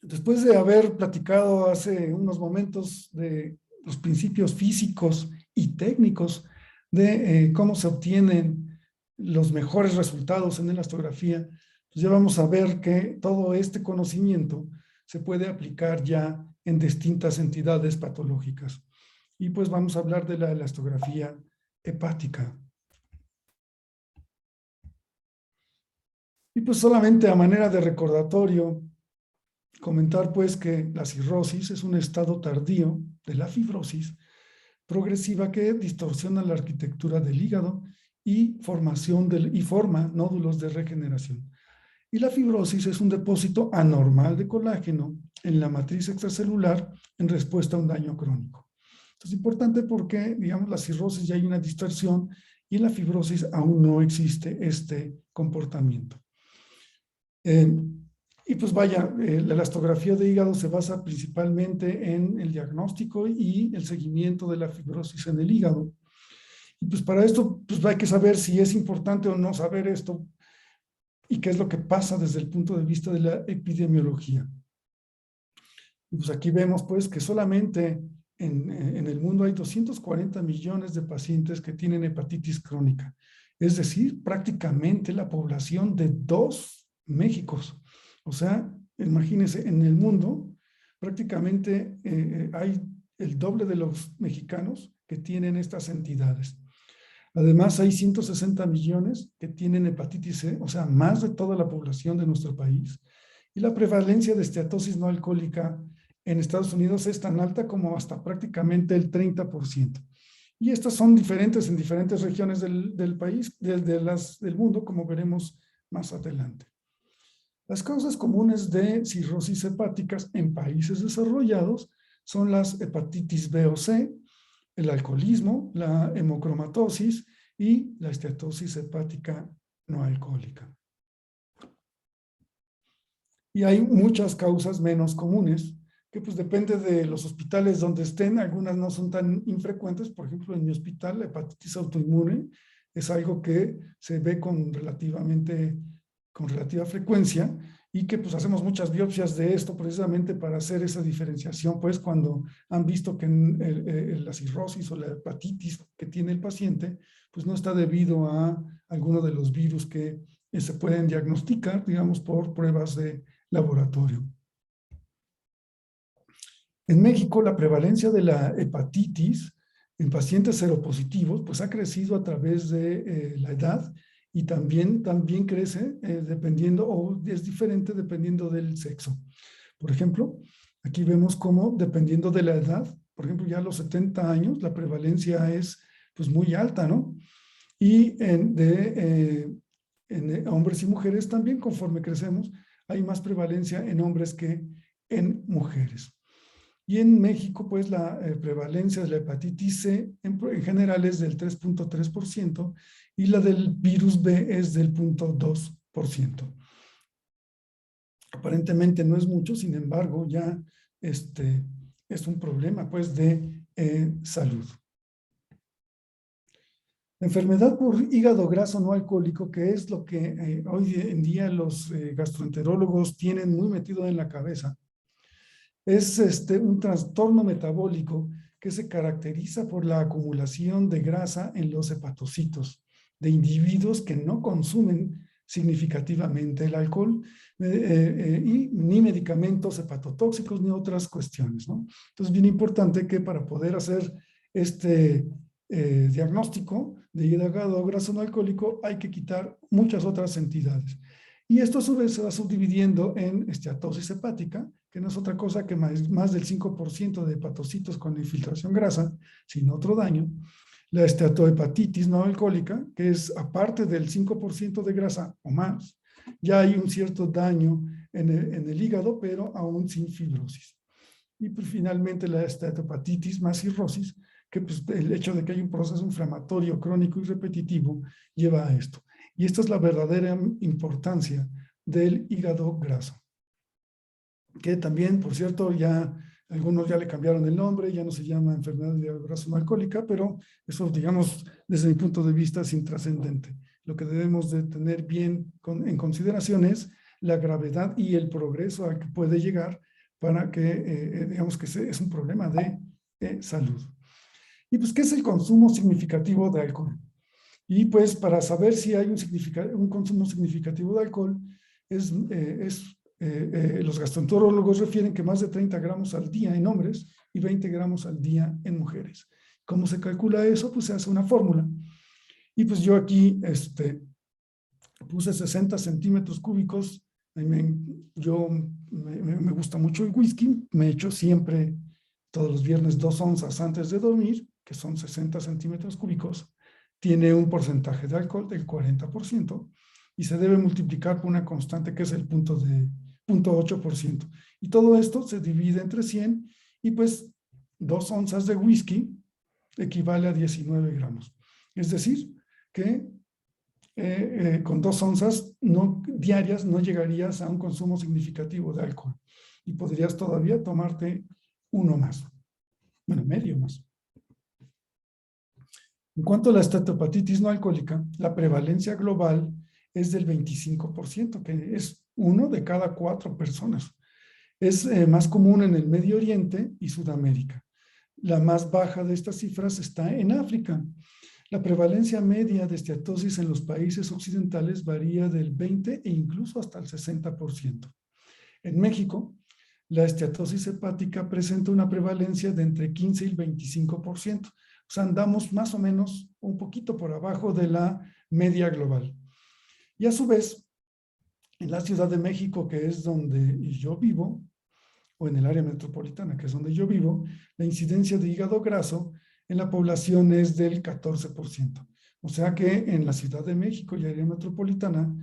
Después de haber platicado hace unos momentos de los principios físicos y técnicos de cómo se obtienen los mejores resultados en elastografía, pues ya vamos a ver que todo este conocimiento se puede aplicar ya en distintas entidades patológicas. Y pues vamos a hablar de la elastografía hepática. Y pues solamente a manera de recordatorio, comentar pues que la cirrosis es un estado tardío de la fibrosis progresiva que distorsiona la arquitectura del hígado y forma nódulos de regeneración. Y la fibrosis es un depósito anormal de colágeno en la matriz extracelular en respuesta a un daño crónico. Esto es importante porque, digamos, la cirrosis ya hay una distorsión y en la fibrosis aún no existe este comportamiento. Y pues vaya, la elastografía de hígado se basa principalmente en el diagnóstico y el seguimiento de la fibrosis en el hígado. Y pues para esto pues hay que saber si es importante o no saber esto y qué es lo que pasa desde el punto de vista de la epidemiología. Y pues aquí vemos pues que solamente en el mundo hay 240 millones de pacientes que tienen hepatitis crónica. Es decir, prácticamente la población de 2 Méxicos. O sea, imagínense, en el mundo prácticamente hay el doble de los mexicanos que tienen estas entidades. Además, hay 160 millones que tienen hepatitis C, o sea, más de toda la población de nuestro país. Y la prevalencia de esteatosis no alcohólica en Estados Unidos es tan alta como hasta prácticamente el 30%. Y estas son diferentes en diferentes regiones del país, del mundo, como veremos más adelante. Las causas comunes de cirrosis hepáticas en países desarrollados son las hepatitis B o C, el alcoholismo, la hemocromatosis y la esteatosis hepática no alcohólica. Y hay muchas causas menos comunes, que pues depende de los hospitales donde estén, algunas no son tan infrecuentes. Por ejemplo, en mi hospital, la hepatitis autoinmune es algo que se ve con relativa frecuencia y que pues hacemos muchas biopsias de esto precisamente para hacer esa diferenciación, pues cuando han visto que la cirrosis o la hepatitis que tiene el paciente, pues no está debido a alguno de los virus que se pueden diagnosticar, digamos, por pruebas de laboratorio. En México, la prevalencia de la hepatitis en pacientes seropositivos pues ha crecido a través de la edad y también crece dependiendo, o es diferente dependiendo del sexo. Por ejemplo, aquí vemos cómo dependiendo de la edad, por ejemplo, ya a los 70 años, la prevalencia es pues muy alta, ¿no? Y en hombres y mujeres también, conforme crecemos, hay más prevalencia en hombres que en mujeres. Y en México, pues la prevalencia de la hepatitis C en general es del 3.3% y la del virus B es del 0.2%. Aparentemente no es mucho, sin embargo, ya es un problema pues de salud. La enfermedad por hígado graso no alcohólico, que es lo que hoy en día los gastroenterólogos tienen muy metido en la cabeza, es un trastorno metabólico que se caracteriza por la acumulación de grasa en los hepatocitos de individuos que no consumen significativamente el alcohol y ni medicamentos hepatotóxicos ni otras cuestiones, ¿no? Entonces, bien importante que para poder hacer este diagnóstico de hígado graso no alcohólico hay que quitar muchas otras entidades. Y esto a su vez se va subdividiendo en esteatosis hepática, que no es otra cosa que más del 5% de hepatocitos con infiltración grasa, sin otro daño. La esteatohepatitis no alcohólica, que es aparte del 5% de grasa o más, ya hay un cierto daño en el hígado, pero aún sin fibrosis. Y pues finalmente la esteatohepatitis más cirrosis, que pues el hecho de que hay un proceso inflamatorio crónico y repetitivo lleva a esto. Y esta es la verdadera importancia del hígado graso. Que también, por cierto, ya algunos ya le cambiaron el nombre, ya no se llama enfermedad de hígado graso no alcohólica, pero eso, digamos, desde mi punto de vista es intrascendente. Lo que debemos de tener bien en consideración es la gravedad y el progreso al que puede llegar para que, digamos que es un problema de salud. Y pues, ¿qué es el consumo significativo de alcohol? Y pues, para saber si hay un consumo significativo de alcohol, los gastroenterólogos refieren que más de 30 gramos al día en hombres y 20 gramos al día en mujeres. ¿Cómo se calcula eso? Pues se hace una fórmula. Y pues yo aquí puse 60 centímetros cúbicos. Me gusta mucho el whisky. Me echo siempre, todos los viernes, 2 onzas antes de dormir, que son 60 centímetros cúbicos. Tiene un porcentaje de alcohol del 40% y se debe multiplicar por una constante que es el 0.8%. Y todo esto se divide entre 100 y pues 2 onzas de whisky equivale a 19 gramos. Es decir, que con 2 onzas diarias no llegarías a un consumo significativo de alcohol y podrías todavía tomarte uno más, bueno, medio más. En cuanto a la esteatohepatitis no alcohólica, la prevalencia global es del 25%, que es 1 de cada 4 personas. Es más común en el Medio Oriente y Sudamérica. La más baja de estas cifras está en África. La prevalencia media de esteatosis en los países occidentales varía del 20 e incluso hasta el 60%. En México, la esteatosis hepática presenta una prevalencia de entre 15 y el 25%. O sea, andamos más o menos un poquito por abajo de la media global. Y a su vez, en la Ciudad de México, que es donde yo vivo, o en el área metropolitana, que es donde yo vivo, la incidencia de hígado graso en la población es del 14%. O sea que en la Ciudad de México y área metropolitana,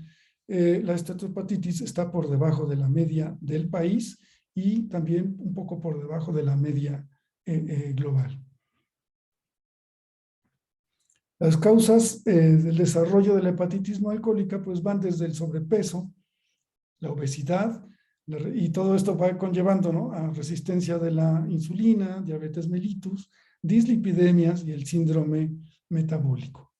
la esteatohepatitis está por debajo de la media del país y también un poco por debajo de la media global. Las causas del desarrollo de la hepatitis no alcohólica pues van desde el sobrepeso, la obesidad, y todo esto va conllevando, ¿no?, a resistencia de la insulina, diabetes mellitus, dislipidemias y el síndrome metabólico.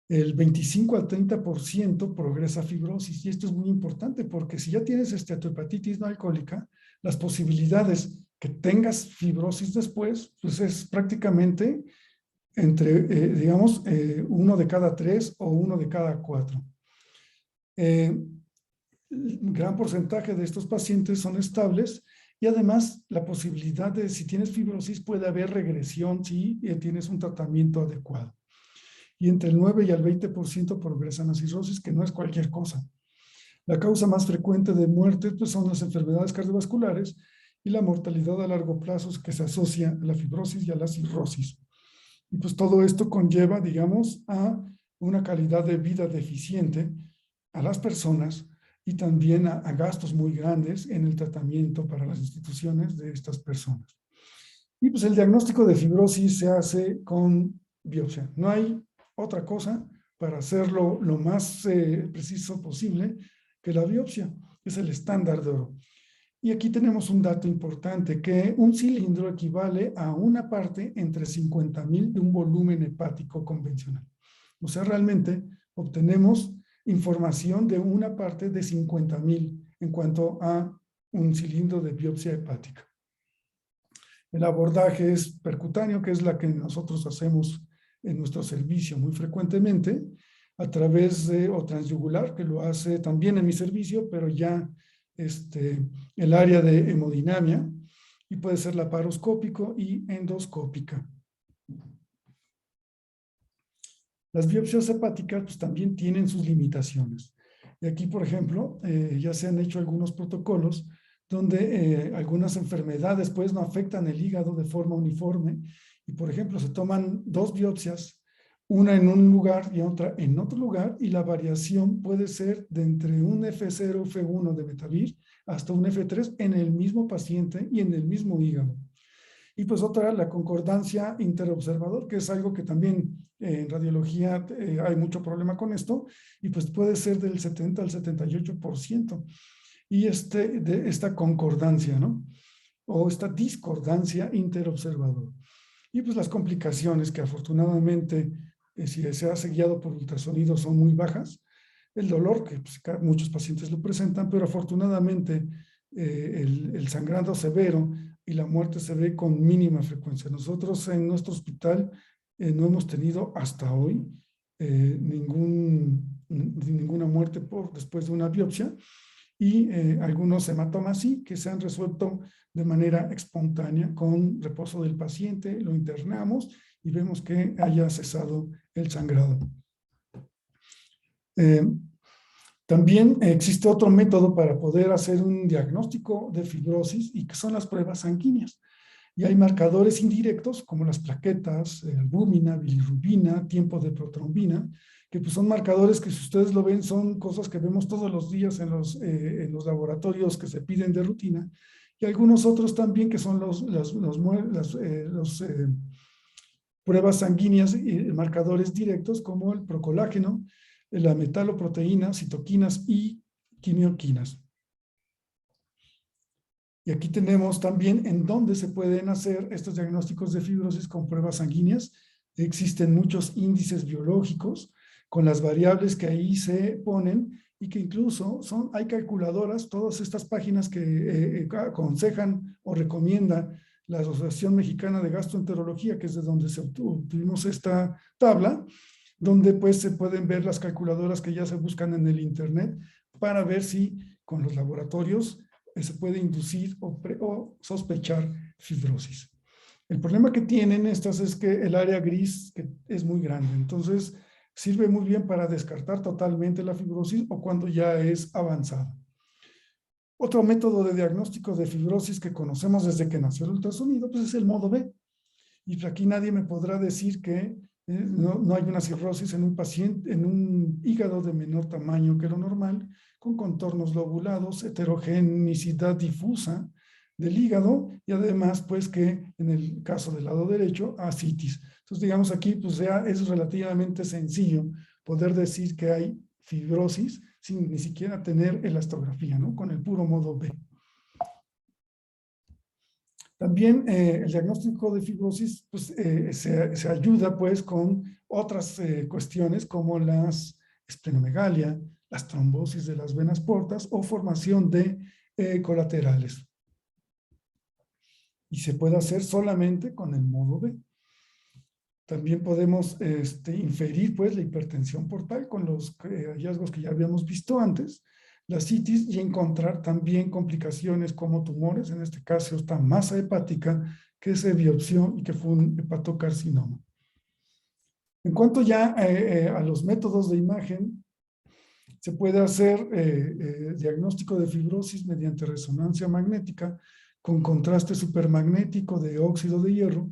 El 25 al 30% progresa a fibrosis, y esto es muy importante porque si ya tienes esteatohepatitis no alcohólica, las posibilidades que tengas fibrosis después, pues es prácticamente entre, digamos, 1 de cada 3 o 1 de cada 4. Un gran porcentaje de estos pacientes son estables y además la posibilidad de, si tienes fibrosis, puede haber regresión si tienes un tratamiento adecuado. Y entre el 9 y el 20% progresan a cirrosis, que no es cualquier cosa. La causa más frecuente de muerte pues, son las enfermedades cardiovasculares y la mortalidad a largo plazo que se asocia a la fibrosis y a la cirrosis. Y pues todo esto conlleva, digamos, a una calidad de vida deficiente a las personas y también a gastos muy grandes en el tratamiento para las instituciones de estas personas. Y pues el diagnóstico de fibrosis se hace con biopsia. No hay otra cosa para hacerlo lo más preciso posible que la biopsia. Es el estándar de oro. Y aquí tenemos un dato importante, que un cilindro equivale a una parte entre 50,000 de un volumen hepático convencional. O sea, realmente obtenemos información de una parte de 50,000 en cuanto a un cilindro de biopsia hepática. El abordaje es percutáneo, que es la que nosotros hacemos en nuestro servicio muy frecuentemente, a través de, o transyugular, que lo hace también en mi servicio, pero ya el área de hemodinamia, y puede ser laparoscópico y endoscópica. Las biopsias hepáticas pues, también tienen sus limitaciones. Y aquí, por ejemplo, ya se han hecho algunos protocolos donde algunas enfermedades pues, no afectan el hígado de forma uniforme. Y, por ejemplo, se toman 2 biopsias, una en un lugar y otra en otro lugar, y la variación puede ser de entre un F0, F1 de Metavir hasta un F3 en el mismo paciente y en el mismo hígado. Y pues otra, la concordancia interobservador, que es algo que también en radiología hay mucho problema con esto, y pues puede ser del 70 al 78%. Y de esta concordancia, ¿no? O esta discordancia interobservador. Y pues las complicaciones que afortunadamente, si se hace guiado por ultrasonido, son muy bajas. El dolor, que pues, muchos pacientes lo presentan, pero afortunadamente el sangrado severo y la muerte se ve con mínima frecuencia. Nosotros en nuestro hospital no hemos tenido hasta hoy ninguna muerte después de una biopsia, y algunos hematomas sí, que se han resuelto de manera espontánea con reposo del paciente, lo internamos y vemos que haya cesado el sangrado. También existe otro método para poder hacer un diagnóstico de fibrosis, y que son las pruebas sanguíneas. Y hay marcadores indirectos como las plaquetas, albúmina, bilirrubina, tiempo de protrombina, que pues son marcadores que, si ustedes lo ven, son cosas que vemos todos los días en los laboratorios que se piden de rutina, y algunos otros también que son las pruebas sanguíneas y marcadores directos como el procolágeno, la metaloproteína, citoquinas y quimioquinas. Y aquí tenemos también en dónde se pueden hacer estos diagnósticos de fibrosis con pruebas sanguíneas. Existen muchos índices biológicos con las variables que ahí se ponen, y que incluso hay calculadoras, todas estas páginas que aconsejan o recomienda la Asociación Mexicana de Gastroenterología, que es de donde obtuvimos esta tabla, donde pues se pueden ver las calculadoras que ya se buscan en el internet para ver si con los laboratorios se puede inducir o sospechar fibrosis. El problema que tienen estas es que el área gris es muy grande, entonces sirve muy bien para descartar totalmente la fibrosis o cuando ya es avanzada. Otro método de diagnóstico de fibrosis que conocemos desde que nació el ultrasonido, pues es el modo B. Y aquí nadie me podrá decir que no hay una cirrosis en un paciente, en un hígado de menor tamaño que lo normal, con contornos lobulados, heterogenicidad difusa del hígado, y además, pues, que en el caso del lado derecho, ascitis. Entonces, digamos aquí, pues ya es relativamente sencillo poder decir que hay fibrosis sin ni siquiera tener elastografía, ¿no? Con el puro modo B. También el diagnóstico de fibrosis pues, se ayuda pues con otras cuestiones como las esplenomegalia, las trombosis de las venas portas o formación de colaterales. Y se puede hacer solamente con el modo B. También podemos inferir pues la hipertensión portal con los hallazgos que ya habíamos visto antes, la citis, y encontrar también complicaciones como tumores, en este caso esta masa hepática que se biopsió y que fue un hepatocarcinoma. En cuanto ya a los métodos de imagen, se puede hacer diagnóstico de fibrosis mediante resonancia magnética con contraste supermagnético de óxido de hierro.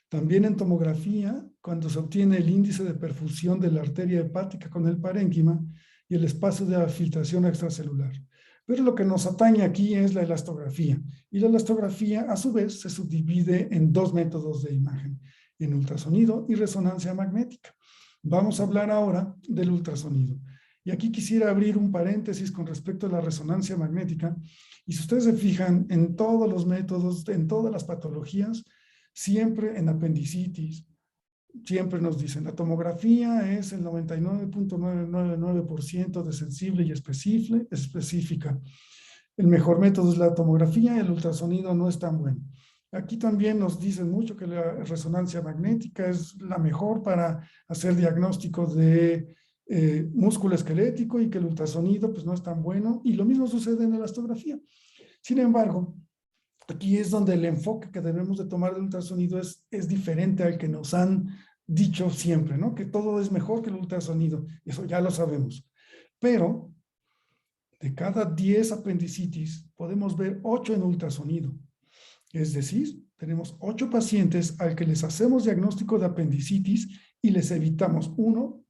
También en tomografía, cuando se obtiene el índice de perfusión de la arteria hepática con el parénquima y el espacio de la filtración extracelular. Pero lo que nos atañe aquí es la elastografía. Y la elastografía, a su vez, se subdivide en dos métodos de imagen, en ultrasonido y resonancia magnética. Vamos a hablar ahora del ultrasonido. Y aquí quisiera abrir un paréntesis con respecto a la resonancia magnética. Y si ustedes se fijan en todos los métodos, en todas las patologías, siempre en apendicitis, siempre nos dicen, la tomografía es el 99.999% de sensible y específica. El mejor método es la tomografía, el ultrasonido no es tan bueno. Aquí también nos dicen mucho que la resonancia magnética es la mejor para hacer diagnóstico de músculo esquelético, y que el ultrasonido pues no es tan bueno, y lo mismo sucede en la elastografía. Sin embargo, aquí es donde el enfoque que debemos de tomar del ultrasonido es diferente al que nos han dicho siempre, ¿no? Que todo es mejor que el ultrasonido. Eso ya lo sabemos. Pero de cada 10 apendicitis podemos ver 8 en ultrasonido. Es decir, tenemos 8 pacientes al que les hacemos diagnóstico de apendicitis y les evitamos, uno,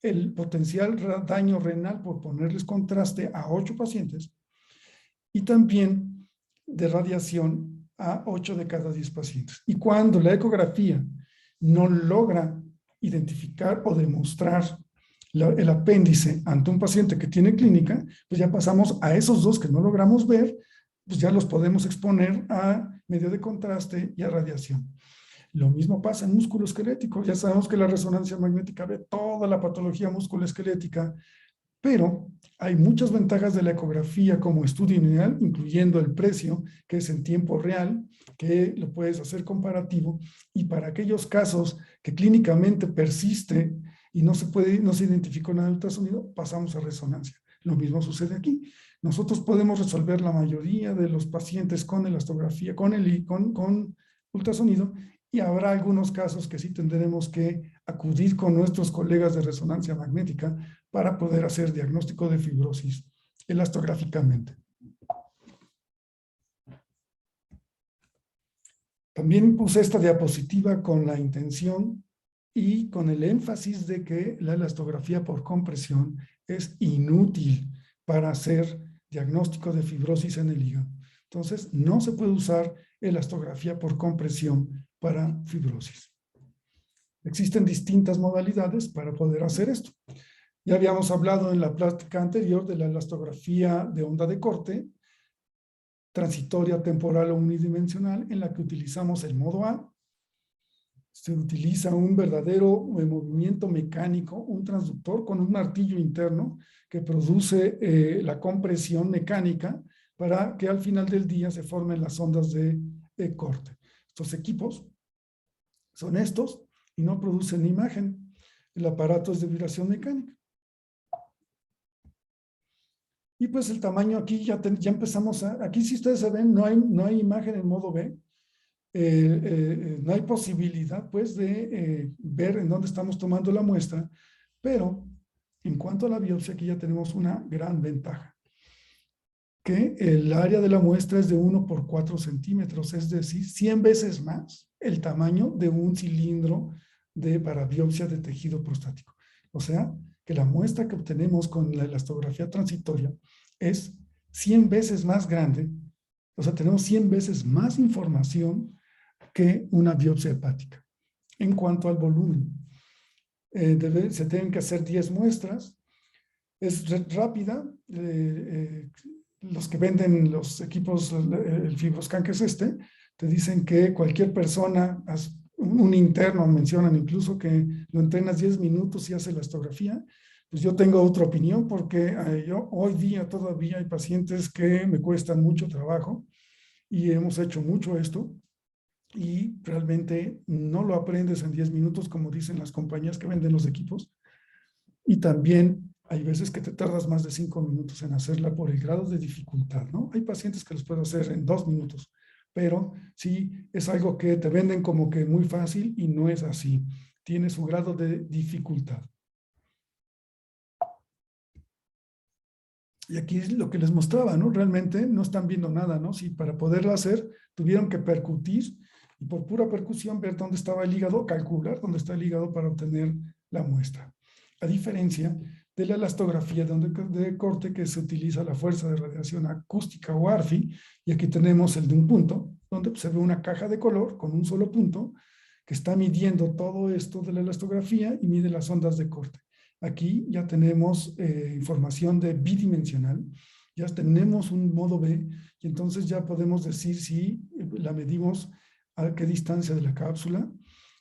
el potencial daño renal por ponerles contraste a 8 pacientes, y también de radiación a 8 de cada 10 pacientes. Y cuando la ecografía no logra identificar o demostrar el apéndice ante un paciente que tiene clínica, pues ya pasamos a esos 2 que no logramos ver, pues ya los podemos exponer a medio de contraste y a radiación. Lo mismo pasa en músculo esquelético. Ya sabemos que la resonancia magnética ve toda la patología musculoesquelética, Pero hay muchas ventajas de la ecografía como estudio lineal, incluyendo el precio, que es en tiempo real, que lo puedes hacer comparativo, y para aquellos casos que clínicamente persiste y no se identificó nada de ultrasonido, pasamos a resonancia. Lo mismo sucede aquí. Nosotros podemos resolver la mayoría de los pacientes con elastografía, con ultrasonido, y habrá algunos casos que sí tendremos que acudir con nuestros colegas de resonancia magnética para poder hacer diagnóstico de fibrosis elastográficamente. También puse esta diapositiva con la intención y con el énfasis de que la elastografía por compresión es inútil para hacer diagnóstico de fibrosis en el hígado. Entonces, no se puede usar elastografía por compresión para fibrosis. Existen distintas modalidades para poder hacer esto. Ya habíamos hablado en la plática anterior de la elastografía de onda de corte, transitoria, temporal o unidimensional, en la que utilizamos el modo A. Se utiliza un verdadero movimiento mecánico, un transductor con un martillo interno que produce la compresión mecánica para que al final del día se formen las ondas de corte. Estos equipos son estos y no producen imagen. El aparato es de vibración mecánica. Y pues el tamaño aquí ya empezamos aquí si ustedes se ven, no hay imagen en modo B. No hay posibilidad pues de ver en dónde estamos tomando la muestra, pero en cuanto a la biopsia aquí ya tenemos una gran ventaja, que el área de la muestra es de 1 por 4 centímetros, es decir, 100 veces más el tamaño de un cilindro para biopsia de tejido prostático. O sea, que la muestra que obtenemos con la elastografía transitoria es 100 veces más grande, o sea, tenemos 100 veces más información que una biopsia hepática. En cuanto al volumen, se tienen que hacer 10 muestras, es rápida, los que venden los equipos, el FibroScan que es te dicen que cualquier persona, un interno mencionan incluso que lo entrenas 10 minutos y hace la elastografía. Pues yo tengo otra opinión porque hoy día todavía hay pacientes que me cuestan mucho trabajo y hemos hecho mucho esto y realmente no lo aprendes en 10 minutos como dicen las compañías que venden los equipos. Y también hay veces que te tardas más de 5 minutos en hacerla por el grado de dificultad, ¿no? Hay pacientes que los puedo hacer en 2 minutos, pero sí es algo que te venden como que muy fácil y no es así. Tiene su grado de dificultad. Y aquí es lo que les mostraba, ¿no? Realmente no están viendo nada, ¿no? Si para poderlo hacer tuvieron que percutir y por pura percusión ver dónde estaba el hígado, calcular dónde está el hígado para obtener la muestra. A diferencia de la elastografía de corte que se utiliza la fuerza de radiación acústica o ARFI, y aquí tenemos el de un punto, donde se ve una caja de color con un solo punto que está midiendo todo esto de la elastografía y mide las ondas de corte. Aquí ya tenemos información de bidimensional, ya tenemos un modo B y entonces ya podemos decir si la medimos a qué distancia de la cápsula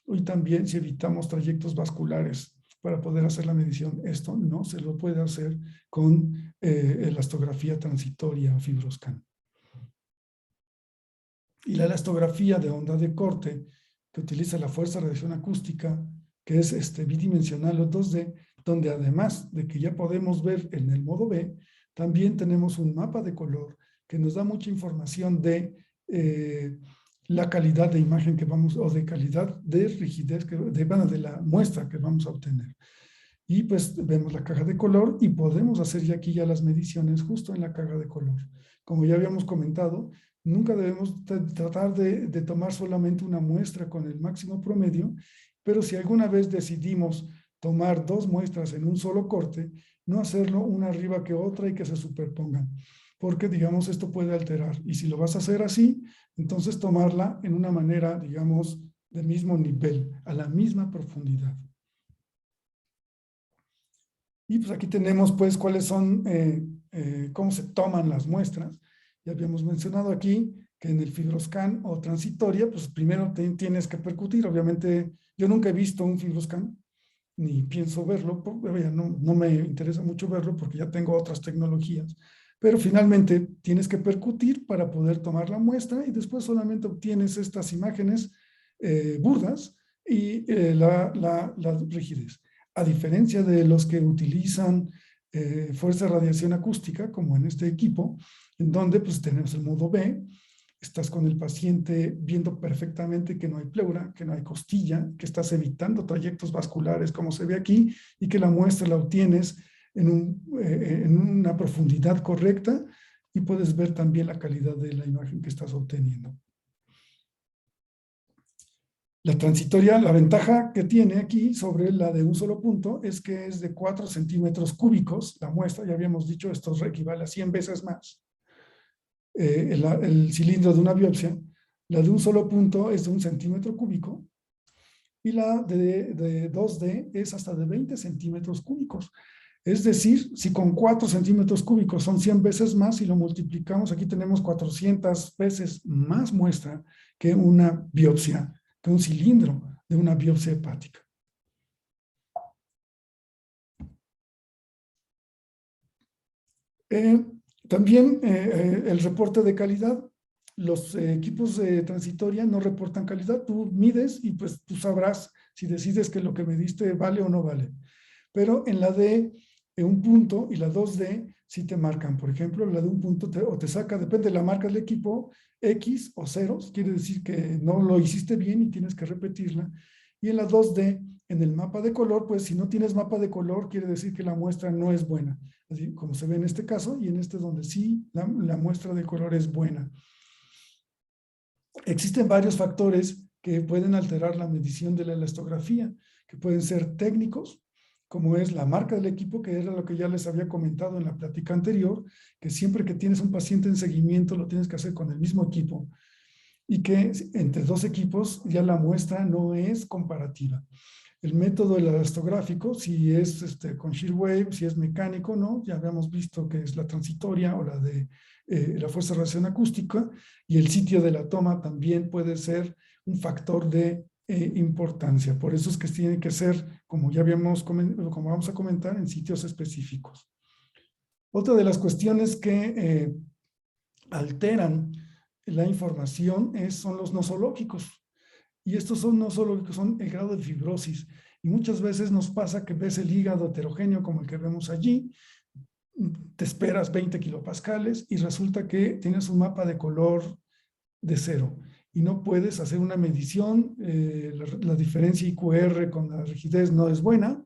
y también si evitamos trayectos vasculares para poder hacer la medición. Esto no se lo puede hacer con elastografía transitoria o FibroScan. Y la elastografía de onda de corte, que utiliza la fuerza de radiación acústica, que es bidimensional o 2D, donde además de que ya podemos ver en el modo B, también tenemos un mapa de color que nos da mucha información de la calidad de imagen que vamos, o de calidad de rigidez, de la muestra que vamos a obtener. Y pues vemos la caja de color y podemos hacer ya aquí ya las mediciones justo en la caja de color. Como ya habíamos comentado, nunca debemos tratar de tomar solamente una muestra con el máximo promedio, pero si alguna vez decidimos tomar 2 muestras en un solo corte, no hacerlo una arriba que otra y que se superpongan, porque digamos esto puede alterar. Y si lo vas a hacer así, entonces tomarla en una manera, digamos, del mismo nivel, a la misma profundidad. Y pues aquí tenemos pues cuáles son, cómo se toman las muestras. Ya habíamos mencionado aquí que en el FibroScan o transitoria, pues primero tienes que percutir. Obviamente yo nunca he visto un FibroScan, ni pienso verlo, no me interesa mucho verlo porque ya tengo otras tecnologías, pero finalmente tienes que percutir para poder tomar la muestra y después solamente obtienes estas imágenes burdas y la rigidez. A diferencia de los que utilizan fuerza de radiación acústica, como en este equipo, en donde pues tenemos el modo B, estás con el paciente viendo perfectamente que no hay pleura, que no hay costilla, que estás evitando trayectos vasculares como se ve aquí y que la muestra la obtienes en una profundidad correcta y puedes ver también la calidad de la imagen que estás obteniendo. La transitoria, la ventaja que tiene aquí sobre la de un solo punto es que es de 4 centímetros cúbicos. La muestra, ya habíamos dicho, esto equivale a 100 veces más. El cilindro de una biopsia. La de un solo punto es de 1 centímetro cúbico y la de 2D es hasta de 20 centímetros cúbicos. Es decir, si con 4 centímetros cúbicos son 100 veces más y lo multiplicamos, aquí tenemos 400 veces más muestra que una biopsia, que un cilindro de una biopsia hepática. También el reporte de calidad. Los equipos de transitoria no reportan calidad. Tú mides y pues tú sabrás si decides que lo que mediste vale o no vale. Pero en la de un punto y la 2D sí te marcan. Por ejemplo, la de un punto o te saca, depende de la marca del equipo, X o ceros. Quiere decir que no lo hiciste bien y tienes que repetirla. Y en la 2D, en el mapa de color, pues si no tienes mapa de color, quiere decir que la muestra no es buena. Así como se ve en este caso y en este donde sí la muestra de color es buena. Existen varios factores que pueden alterar la medición de la elastografía, que pueden ser técnicos, como es la marca del equipo, que era lo que ya les había comentado en la plática anterior, que siempre que tienes un paciente en seguimiento lo tienes que hacer con el mismo equipo y que entre dos equipos ya la muestra no es comparativa. El método elastográfico, si es con shear wave, si es mecánico, ¿no? Ya habíamos visto que es la transitoria o la de la fuerza de radiación acústica, y el sitio de la toma también puede ser un factor de importancia. Por eso es que tiene que ser, como ya habíamos como vamos a comentar, en sitios específicos. Otra de las cuestiones que alteran la información son los nosológicos. Y estos son nosológicos, son el grado de fibrosis. Y muchas veces nos pasa que ves el hígado heterogéneo como el que vemos allí, te esperas 20 kilopascales y resulta que tienes un mapa de color de 0 y no puedes hacer una medición, la diferencia IQR con la rigidez no es buena,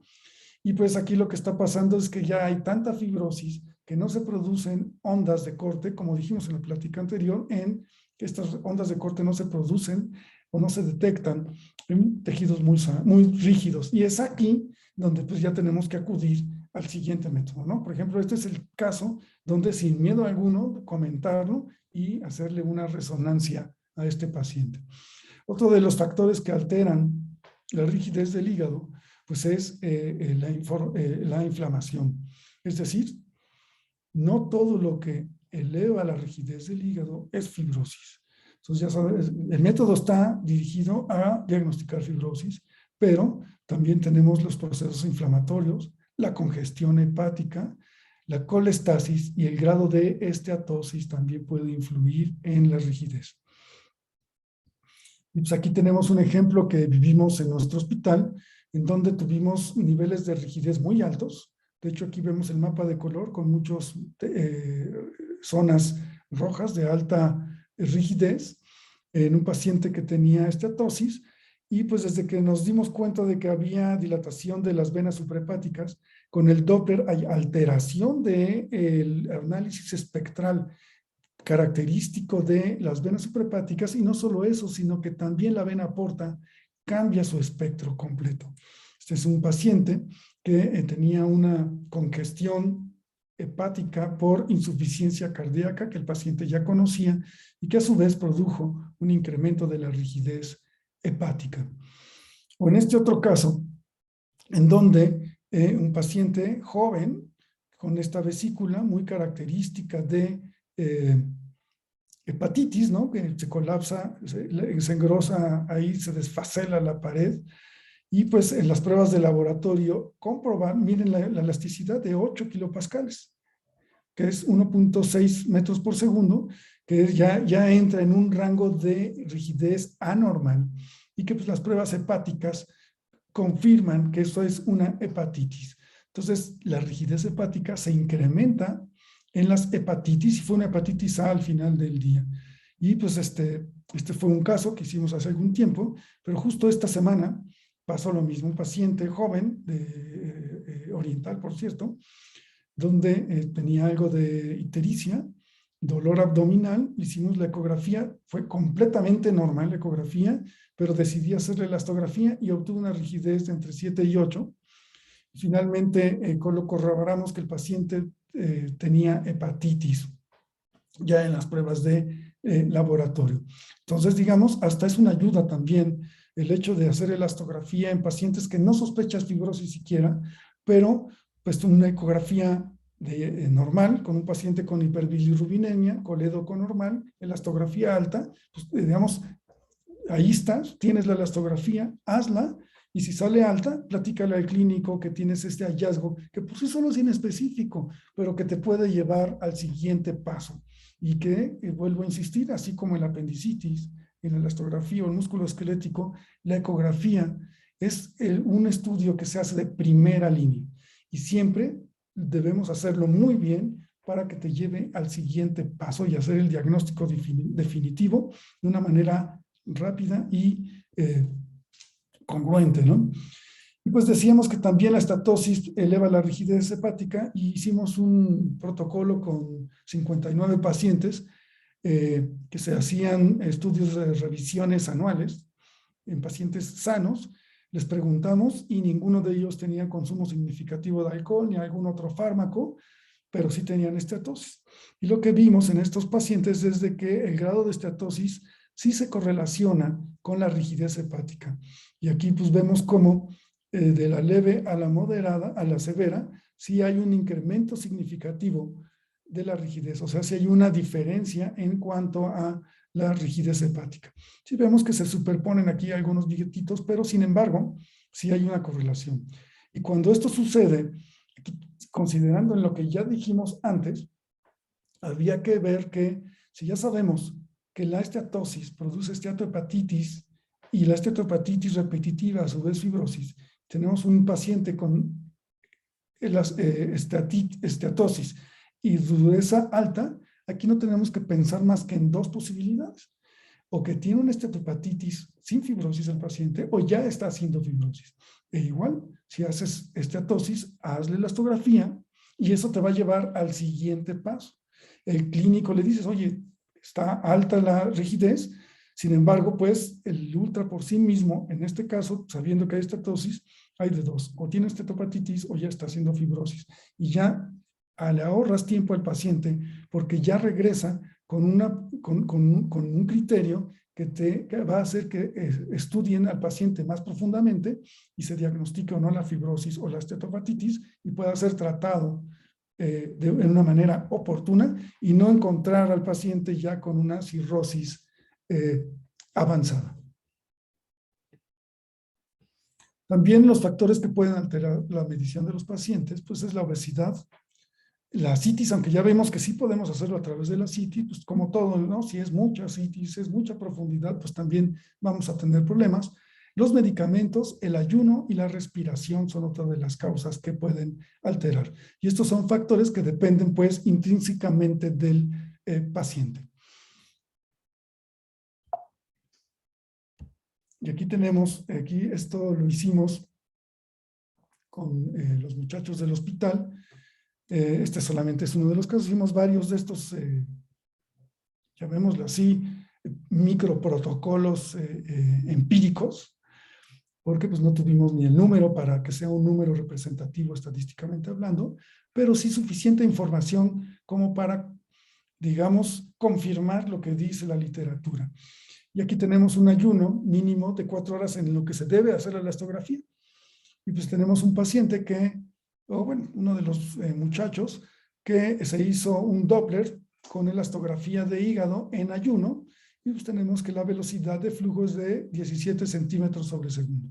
y pues aquí lo que está pasando es que ya hay tanta fibrosis que no se producen ondas de corte, como dijimos en la plática anterior, en que estas ondas de corte no se producen o no se detectan en tejidos muy rígidos. Y es aquí donde pues ya tenemos que acudir al siguiente método, ¿no? Por ejemplo, este es el caso donde sin miedo alguno comentarlo y hacerle una resonancia a este paciente. Otro de los factores que alteran la rigidez del hígado pues es la inflamación. Es decir, no todo lo que eleva la rigidez del hígado es fibrosis. Entonces, ya sabes, el método está dirigido a diagnosticar fibrosis, pero también tenemos los procesos inflamatorios, la congestión hepática, la colestasis y el grado de esteatosis también puede influir en la rigidez. Y pues aquí tenemos un ejemplo que vivimos en nuestro hospital, en donde tuvimos niveles de rigidez muy altos. De hecho, aquí vemos el mapa de color con muchas zonas rojas de alta rigidez en un paciente que tenía esteatosis. Y pues desde que nos dimos cuenta de que había dilatación de las venas suprahepáticas, con el Doppler hay alteración del análisis espectral característico de las venas suprahepáticas, y no solo eso, sino que también la vena porta cambia su espectro completo. Este es un paciente que tenía una congestión hepática por insuficiencia cardíaca que el paciente ya conocía y que a su vez produjo un incremento de la rigidez hepática. O en este otro caso, en donde un paciente joven con esta vesícula muy característica de hepatitis, ¿no? Que se colapsa, se engrosa ahí, se desfacela la pared Y pues en las pruebas de laboratorio comprobar, miren la elasticidad de 8 kilopascales, que es 1.6 metros por segundo, que ya entra en un rango de rigidez anormal y que pues las pruebas hepáticas confirman que eso es una hepatitis. Entonces, la rigidez hepática se incrementa en las hepatitis y fue una hepatitis A al final del día. Y pues este fue un caso que hicimos hace algún tiempo, pero justo esta semana pasó lo mismo. Un paciente joven, oriental por cierto, donde tenía algo de ictericia, dolor abdominal, hicimos la ecografía, fue completamente normal la ecografía, pero decidí hacer la elastografía y obtuve una rigidez de entre 7 y 8. Finalmente, lo corroboramos que el paciente tenía hepatitis ya en las pruebas de laboratorio. Entonces, digamos, hasta es una ayuda también el hecho de hacer elastografía en pacientes que no sospechas fibrosis siquiera, pero pues una ecografía normal, con un paciente con hiperbilirrubinemia, colédoco normal, elastografía alta, pues digamos, ahí estás, tienes la elastografía, hazla, y si sale alta, platícale al clínico que tienes este hallazgo, que por sí solo es inespecífico, pero que te puede llevar al siguiente paso. Y que, vuelvo a insistir, así como en la apendicitis, en la elastografía o el músculo esquelético, la ecografía es un estudio que se hace de primera línea. Y siempre debemos hacerlo muy bien para que te lleve al siguiente paso y hacer el diagnóstico definitivo de una manera rápida y congruente, ¿no? Y pues decíamos que también la estatosis eleva la rigidez hepática y hicimos un protocolo con 59 pacientes que se hacían estudios de revisiones anuales en pacientes sanos. Les preguntamos y ninguno de ellos tenía consumo significativo de alcohol ni algún otro fármaco, pero sí tenían estatosis. Y lo que vimos en estos pacientes es de que el grado de estatosis sí se correlaciona con la rigidez hepática. Y aquí pues vemos cómo de la leve a la moderada, a la severa, sí hay un incremento significativo de la rigidez, o sea, sí hay una diferencia en cuanto a la rigidez hepática. Sí vemos que se superponen aquí algunos billetitos, pero sin embargo, sí hay una correlación. Y cuando esto sucede, considerando en lo que ya dijimos antes, había que ver que si ya sabemos que la esteatosis produce esteatohepatitis y la esteatohepatitis repetitiva a su vez fibrosis, tenemos un paciente con esteatosis y dureza alta, aquí no tenemos que pensar más que en dos posibilidades. O que tiene una esteatohepatitis sin fibrosis el paciente o ya está haciendo fibrosis. E igual, si haces esteatosis, hazle elastografía y eso te va a llevar al siguiente paso. El clínico le dices, oye, está alta la rigidez, sin embargo, pues el ultra por sí mismo, en este caso, sabiendo que hay estatosis, hay de dos, o tiene esteatohepatitis o ya está haciendo fibrosis. Y ya le ahorras tiempo al paciente porque ya regresa con un criterio que va a hacer que estudien al paciente más profundamente y se diagnostique o no la fibrosis o la esteatohepatitis y pueda ser tratado en una manera oportuna y no encontrar al paciente ya con una cirrosis avanzada. También los factores que pueden alterar la medición de los pacientes, pues es la obesidad, la citis, aunque ya vemos que sí podemos hacerlo a través de la citis, pues como todo, ¿no? Si es mucha citis, es mucha profundidad, pues también vamos a tener problemas. Los medicamentos, el ayuno y la respiración son otra de las causas que pueden alterar. Y estos son factores que dependen, pues, intrínsecamente del paciente. Y aquí tenemos, esto lo hicimos con los muchachos del hospital. Este solamente es uno de los casos. Hicimos varios de estos, llamémoslo así, microprotocolos empíricos, porque pues no tuvimos ni el número para que sea un número representativo estadísticamente hablando, pero sí suficiente información como para, digamos, confirmar lo que dice la literatura. Y aquí tenemos un ayuno mínimo de 4 horas en lo que se debe hacer la elastografía. Y pues tenemos un paciente que, bueno, uno de los muchachos que se hizo un Doppler con elastografía de hígado en ayuno y pues tenemos que la velocidad de flujo es de 17 centímetros sobre segundo.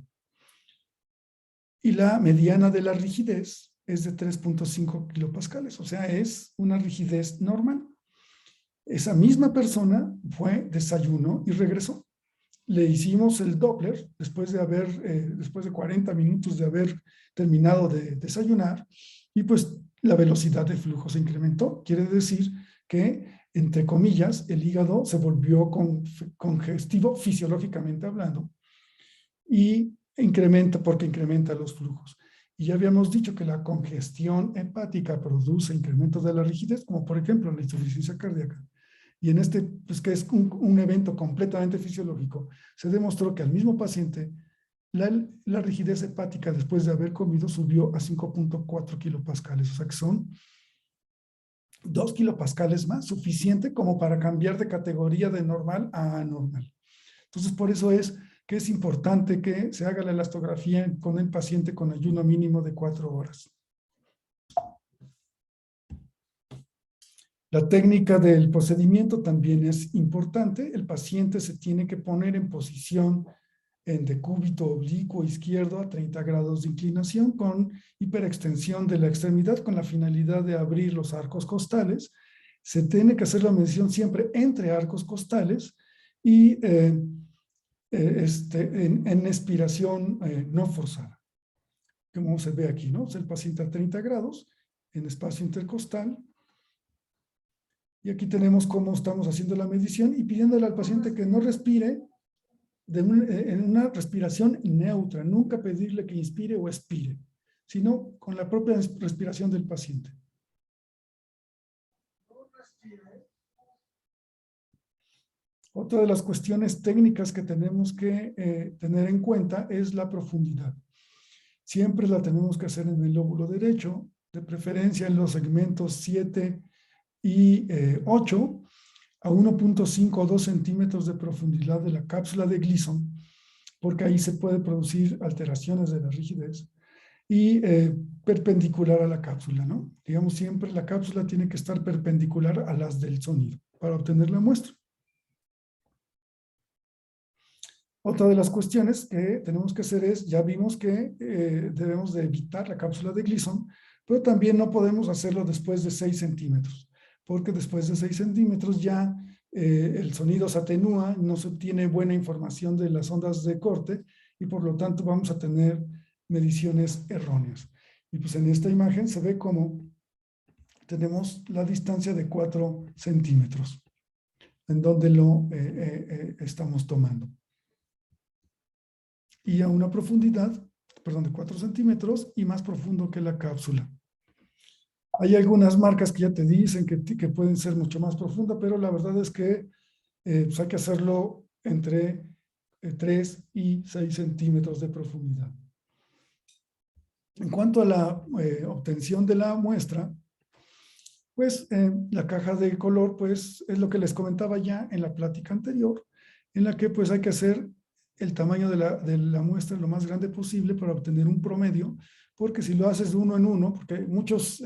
y la mediana de la rigidez es de 3.5 kilopascales, o sea, es una rigidez normal. Esa misma persona fue, desayunó y regresó. Le hicimos el Doppler después de 40 minutos de haber terminado de desayunar, y pues la velocidad de flujo se incrementó. Quiere decir que, entre comillas, el hígado se volvió congestivo fisiológicamente hablando, y porque incrementa los flujos. Y ya habíamos dicho que la congestión hepática produce incrementos de la rigidez, como por ejemplo la insuficiencia cardíaca. Y en este, pues que es un evento completamente fisiológico, se demostró que al mismo paciente la rigidez hepática después de haber comido subió a 5.4 kilopascales, o sea que son 2 kilopascales más, suficiente como para cambiar de categoría de normal a anormal. Entonces, por eso es que es importante que se haga la elastografía con el paciente con ayuno mínimo de 4 horas. La técnica del procedimiento también es importante. El paciente se tiene que poner en posición en decúbito oblicuo izquierdo a 30 grados de inclinación con hiperextensión de la extremidad con la finalidad de abrir los arcos costales. Se tiene que hacer la medición siempre entre arcos costales y en expiración no forzada, como se ve aquí, ¿no? O sea, el paciente a 30 grados en espacio intercostal. Y aquí tenemos cómo estamos haciendo la medición y pidiéndole al paciente que no respire en una respiración neutra, nunca pedirle que inspire o expire, sino con la propia respiración del paciente. Otra de las cuestiones técnicas que tenemos que tener en cuenta es la profundidad. Siempre la tenemos que hacer en el lóbulo derecho, de preferencia en los segmentos 7 y 8, a 1.5 o 2 centímetros de profundidad de la cápsula de Gleason, porque ahí se puede producir alteraciones de la rigidez, y perpendicular a la cápsula, ¿no? Digamos, siempre la cápsula tiene que estar perpendicular a las del sonido para obtener la muestra. Otra de las cuestiones que tenemos que hacer es, ya vimos que debemos de evitar la cápsula de Gleason, pero también no podemos hacerlo después de 6 centímetros, porque después de 6 centímetros ya el sonido se atenúa, no se obtiene buena información de las ondas de corte y por lo tanto vamos a tener mediciones erróneas. Y pues en esta imagen se ve como tenemos la distancia de 4 centímetros, en donde lo estamos tomando. Y a una profundidad, perdón, de 4 centímetros y más profundo que la cápsula. Hay algunas marcas que ya te dicen que pueden ser mucho más profundas, pero la verdad es que pues hay que hacerlo entre 3 y 6 centímetros de profundidad. En cuanto a la obtención de la muestra, pues la caja de color, pues es lo que les comentaba ya en la plática anterior, en la que pues hay que hacer el tamaño de la muestra lo más grande posible para obtener un promedio, porque si lo haces de uno en uno, porque muchos,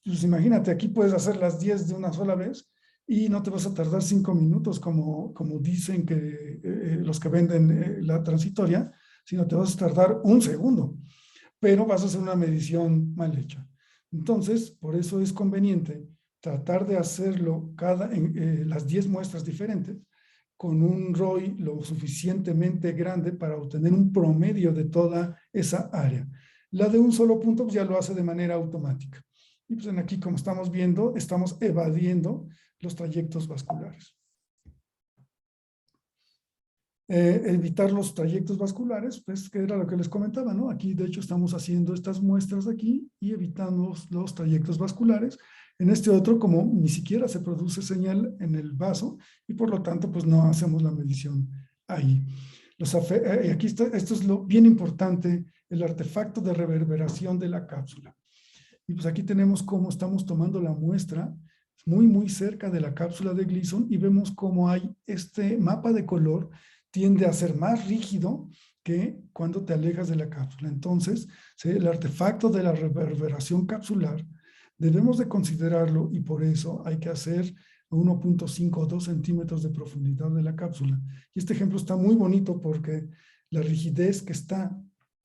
pues imagínate, aquí puedes hacer las 10 de una sola vez y no te vas a tardar 5 minutos como dicen que los que venden la transitoria, sino te vas a tardar 1 segundo, pero vas a hacer una medición mal hecha. Entonces, por eso es conveniente tratar de hacerlo las 10 muestras diferentes, con un ROI lo suficientemente grande para obtener un promedio de toda esa área. La de un solo punto pues ya lo hace de manera automática. Y pues aquí, como estamos viendo, estamos evadiendo los trayectos vasculares. Evitar los trayectos vasculares, pues que era lo que les comentaba, ¿no? Aquí, de hecho, estamos haciendo estas muestras de aquí y evitamos los trayectos vasculares. En este otro, como ni siquiera se produce señal en el vaso y por lo tanto, pues no hacemos la medición ahí. Aquí está, esto es lo bien importante, el artefacto de reverberación de la cápsula. Y pues aquí tenemos cómo estamos tomando la muestra muy, muy cerca de la cápsula de Gleason y vemos cómo hay este mapa de color tiende a ser más rígido que cuando te alejas de la cápsula. Entonces, el artefacto de la reverberación capsular debemos de considerarlo y por eso hay que hacer 1.5 o 2 centímetros de profundidad de la cápsula. Y este ejemplo está muy bonito porque la rigidez que está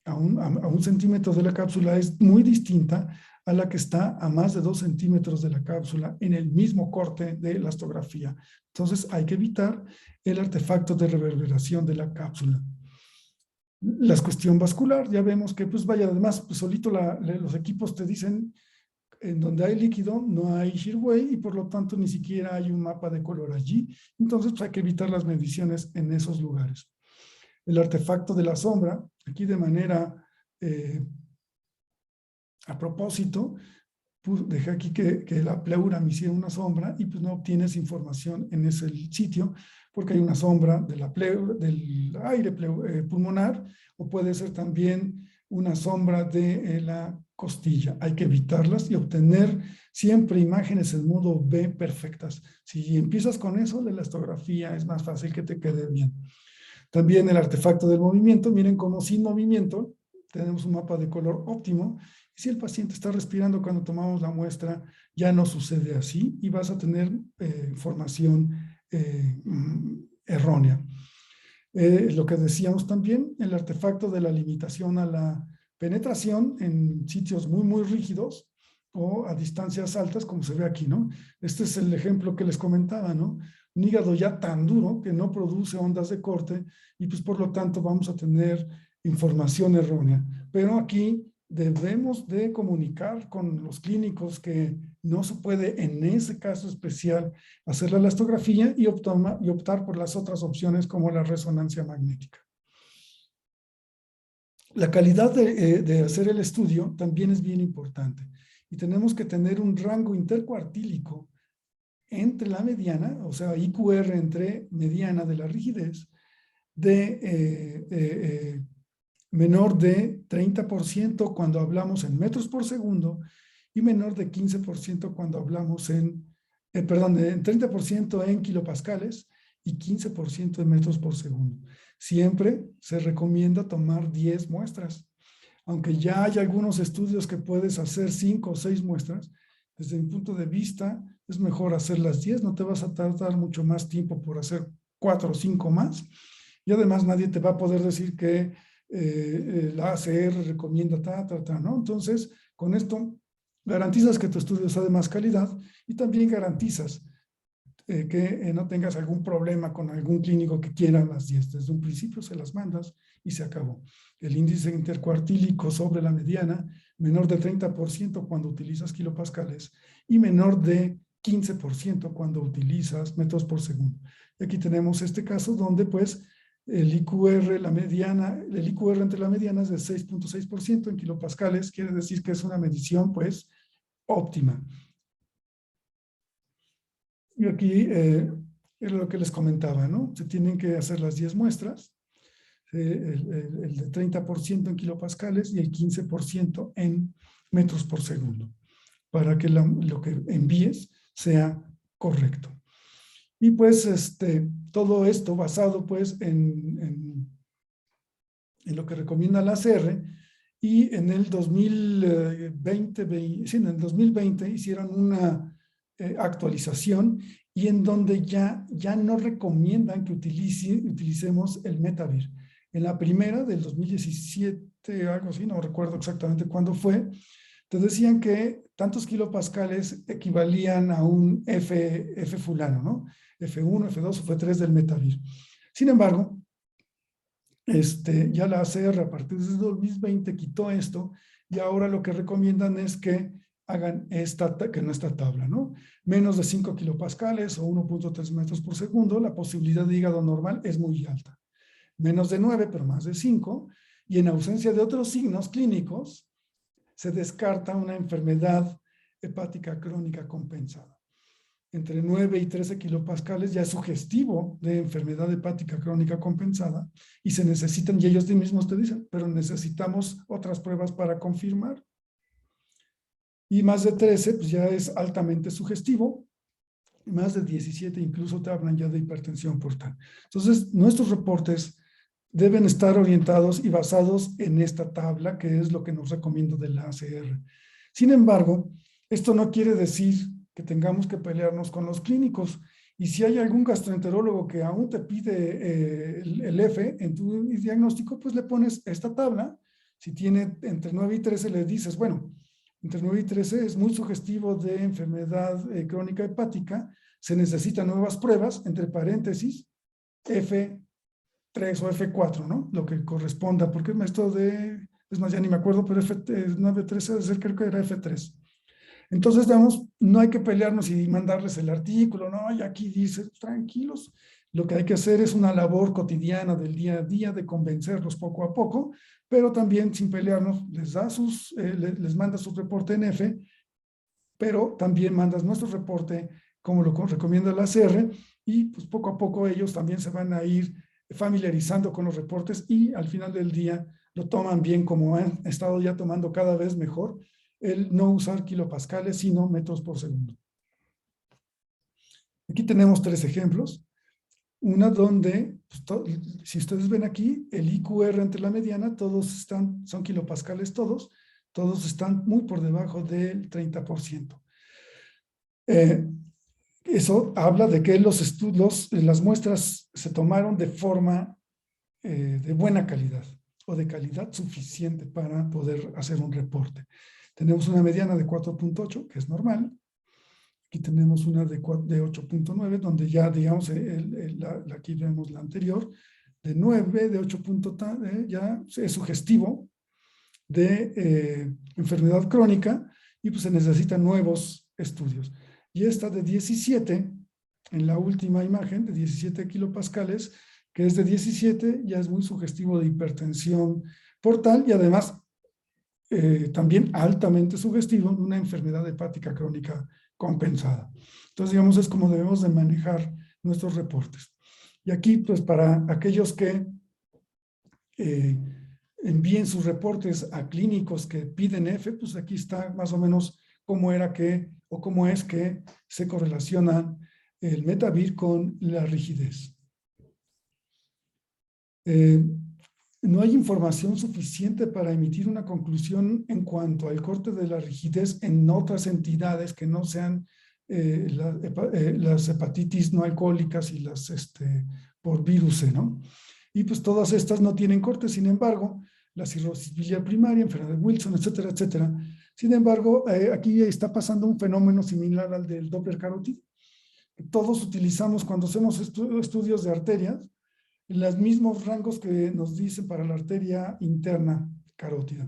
a 1 centímetro de la cápsula es muy distinta a la que está a más de 2 centímetros de la cápsula en el mismo corte de elastografía. Entonces hay que evitar el artefacto de reverberación de la cápsula. La cuestión vascular, ya vemos que pues vaya, además pues solito los equipos te dicen en donde hay líquido no hay shearway y por lo tanto ni siquiera hay un mapa de color allí. Entonces pues, hay que evitar las mediciones en esos lugares. El artefacto de la sombra, aquí de manera a propósito, pues dejé aquí que la pleura me hiciera una sombra y pues no obtienes información en ese sitio porque hay una sombra de la pleura, del aire pulmonar o puede ser también una sombra de la costilla. Hay que evitarlas y obtener siempre imágenes en modo B perfectas. Si empiezas con eso, la elastografía es más fácil que te quede bien. También el artefacto del movimiento, miren cómo sin movimiento tenemos un mapa de color óptimo. Y si el paciente está respirando cuando tomamos la muestra, ya no sucede así y vas a tener información errónea. Lo que decíamos también, el artefacto de la limitación a la penetración en sitios muy, muy rígidos o a distancias altas, como se ve aquí, ¿no? Este es el ejemplo que les comentaba, ¿no? Un hígado ya tan duro que no produce ondas de corte y pues por lo tanto vamos a tener información errónea. Pero aquí debemos de comunicar con los clínicos que no se puede en ese caso especial hacer la elastografía y optar por las otras opciones como la resonancia magnética. La calidad de hacer el estudio también es bien importante y tenemos que tener un rango intercuartílico entre la mediana, o sea, IQR entre mediana de la rigidez, de menor de 30% cuando hablamos en metros por segundo y menor de 15% cuando hablamos en 30% en kilopascales y 15% en metros por segundo. Siempre se recomienda tomar 10 muestras. Aunque ya hay algunos estudios que puedes hacer 5 o 6 muestras, desde mi punto de vista es mejor hacer las 10, no te vas a tardar mucho más tiempo por hacer 4 o 5 más. Y además nadie te va a poder decir que la ACR recomienda ¿no? Entonces, con esto garantizas que tu estudio sea de más calidad y también garantizas que no tengas algún problema con algún clínico que quiera las 10. Desde un principio se las mandas y se acabó. El índice intercuartílico sobre la mediana, menor de 30% cuando utilizas kilopascales y menor de 15% cuando utilizas metros por segundo. Y aquí tenemos este caso donde pues el IQR, el IQR entre la mediana es de 6.6% en kilopascales, quiere decir que es una medición pues óptima. Y aquí es lo que les comentaba, ¿no? Se tienen que hacer las 10 muestras, el de 30% en kilopascales y el 15% en metros por segundo, para que lo que envíes sea correcto. Y pues todo esto basado pues en lo que recomienda la ACR, y en el 2020 hicieron una actualización y en donde ya no recomiendan que utilicemos el Metavir. En la primera del 2017, algo así, no recuerdo exactamente cuándo fue, te decían que tantos kilopascales equivalían a un F fulano, ¿no? F1, F2 o F3 del Metavir. Sin embargo, ya la ACR a partir de 2020 quitó esto y ahora lo que recomiendan es que hagan esta tabla, ¿no? Menos de 5 kilopascales o 1.3 metros por segundo, la posibilidad de hígado normal es muy alta. Menos de 9, pero más de 5, y en ausencia de otros signos clínicos, se descarta una enfermedad hepática crónica compensada. Entre 9 y 13 kilopascales ya es sugestivo de enfermedad hepática crónica compensada y se necesitan, y ellos mismos te dicen, pero necesitamos otras pruebas para confirmar. Y más de 13, pues ya es altamente sugestivo. Más de 17 incluso te hablan ya de hipertensión portal. Entonces, nuestros reportes deben estar orientados y basados en esta tabla, que es lo que nos recomienda de la ACR. Sin embargo, esto no quiere decir que tengamos que pelearnos con los clínicos. Y si hay algún gastroenterólogo que aún te pide el F en tu diagnóstico, pues le pones esta tabla Si tiene entre 9 y 13, le dices, bueno, entre 9 y 13 es muy sugestivo de enfermedad crónica hepática, se necesitan nuevas pruebas, entre paréntesis, F3 o F4, ¿no? Lo que corresponda, porque esto de, es más, ya ni me acuerdo, pero F9-13 creo que era F3. Entonces, digamos, no hay que pelearnos y mandarles el artículo, no, y aquí dice, tranquilos, lo que hay que hacer es una labor cotidiana del día a día de convencerlos poco a poco, pero también sin pelearnos, les manda su reporte en F, pero también mandas nuestro reporte como lo recomienda la CR y pues poco a poco ellos también se van a ir familiarizando con los reportes y al final del día lo toman bien como han estado ya tomando cada vez mejor el no usar kilopascales sino metros por segundo. Aquí tenemos 3 ejemplos. Una donde, pues, si ustedes ven aquí, el IQR entre la mediana, son kilopascales todos están muy por debajo del 30%. Eso habla de que las muestras se tomaron de forma de buena calidad o de calidad suficiente para poder hacer un reporte. Tenemos una mediana de 4.8, que es normal. Aquí tenemos una de 8.9, donde ya, digamos, aquí vemos la anterior, de 9, de 8. Ya es sugestivo de enfermedad crónica y pues se necesitan nuevos estudios. Y esta de 17, en la última imagen, de 17 kilopascales, que es de 17, ya es muy sugestivo de hipertensión portal y además también altamente sugestivo de una enfermedad hepática crónica compensada. Entonces, digamos, es como debemos de manejar nuestros reportes. Y aquí, pues, para aquellos que envíen sus reportes a clínicos que piden F, pues aquí está más o menos cómo era que, o cómo es que se correlaciona el Metavir con la rigidez. No hay información suficiente para emitir una conclusión en cuanto al corte de la rigidez en otras entidades que no sean las hepatitis no alcohólicas y las por virus C, ¿no? Y pues todas estas no tienen corte, sin embargo, la cirrosis biliar primaria, enfermedad de Wilson, etcétera, etcétera. Sin embargo, aquí está pasando un fenómeno similar al del Doppler carótido. Todos utilizamos cuando hacemos estudios de arterias, en los mismos rangos que nos dicen para la arteria interna carótida.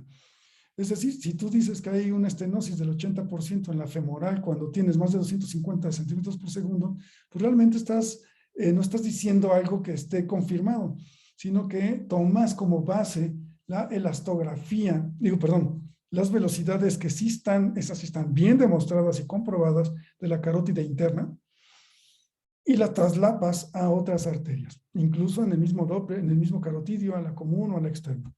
Es decir, si tú dices que hay una estenosis del 80% en la femoral cuando tienes más de 250 centímetros por segundo, pues realmente no estás diciendo algo que esté confirmado, sino que tomas como base la elastografía, las velocidades que sí están, esas sí están bien demostradas y comprobadas de la carótida interna, y la traslapas a otras arterias, incluso en el mismo Doppler, en el mismo carotidio, a la común o a la externa.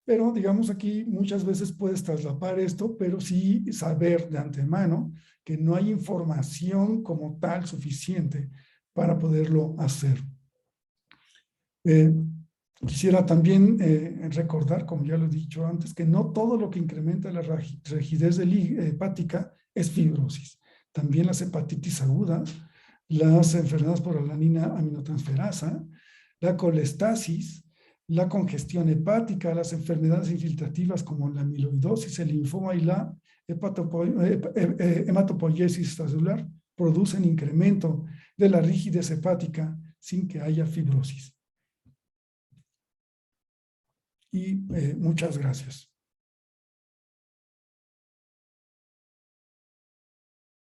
Pero, digamos, aquí muchas veces puedes traslapar esto, pero sí saber de antemano que no hay información como tal suficiente para poderlo hacer. Quisiera también recordar, como ya lo he dicho antes, que no todo lo que incrementa la rigidez hepática es fibrosis. También las hepatitis agudas, las enfermedades por alanina aminotransferasa, la colestasis, la congestión hepática, las enfermedades infiltrativas como la amiloidosis, el linfoma y la hematopoiesis celular producen incremento de la rigidez hepática sin que haya fibrosis. Y muchas gracias.